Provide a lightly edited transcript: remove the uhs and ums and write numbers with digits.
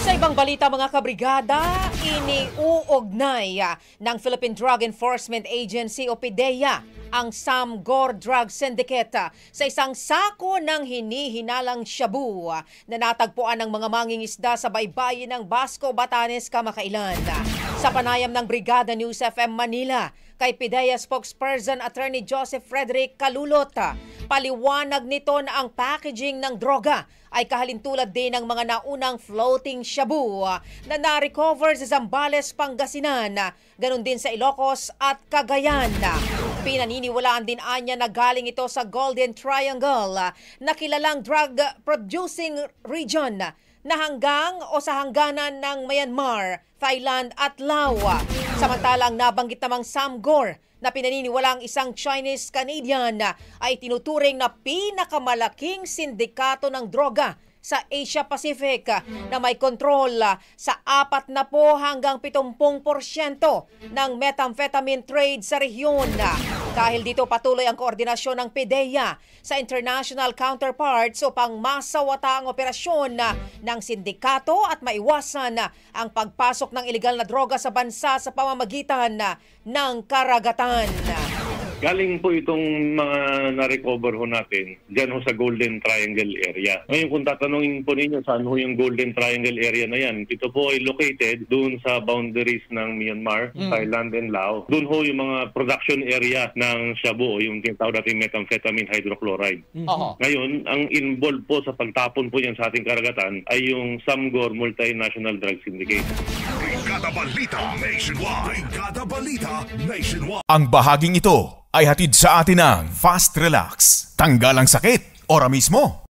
Sa ibang balita mga kabrigada, iniuugnay ng Philippine Drug Enforcement Agency o PDEA ang Samgor Drug Syndicate sa isang sako ng hinihinalang shabu na natagpuan ng mga mangingisda sa baybayin ng Basco, Batanes kamakailan. Sa panayam ng Brigada News FM Manila, kay PDEA spokesperson Attorney Joseph Frederick Calulot, paliwanag nito na ang packaging ng droga ay kahalintulad din ng mga naunang floating shabu na na-recover sa Zambales, Pangasinan, ganun din sa Ilocos at Cagayan. Pinaniniwalaan din anya na galing ito sa Golden Triangle na kilalang drug-producing region na hanggang o sa hangganan ng Myanmar, Thailand at Laos. Samantalang nabanggit namang Samgor na pinaniniwalang isang Chinese-Canadian ay tinuturing na pinakamalaking sindikato ng droga sa Asia Pacific na may kontrol sa 40 hanggang 70% ng methamphetamine trade sa rehiyon. Dahil dito patuloy ang koordinasyon ng PDEA sa international counterparts upang masawata ang operasyon ng sindikato at maiwasan ang pagpasok ng ilegal na droga sa bansa sa pamamagitan ng karagatan. Galing po itong mga na-recover ho natin dyan ho sa Golden Triangle area. Ngayon kung tatanungin po ninyo saan ho yung Golden Triangle area na yan, ito po ay located doon sa boundaries ng Myanmar, Thailand and Laos. Doon ho yung mga production area ng shabu, yung tinatawag natin methamphetamine hydrochloride. Ngayon, ang involved po sa pagtapon po yan sa ating karagatan ay yung Samgor Multinational Drug Syndicate. Brigada Balita Nationwide. Brigada Balita Nationwide. Ang bahaging ito ay hatid sa atin ng Fast Relax. Tanggal ang sakit, ora mismo.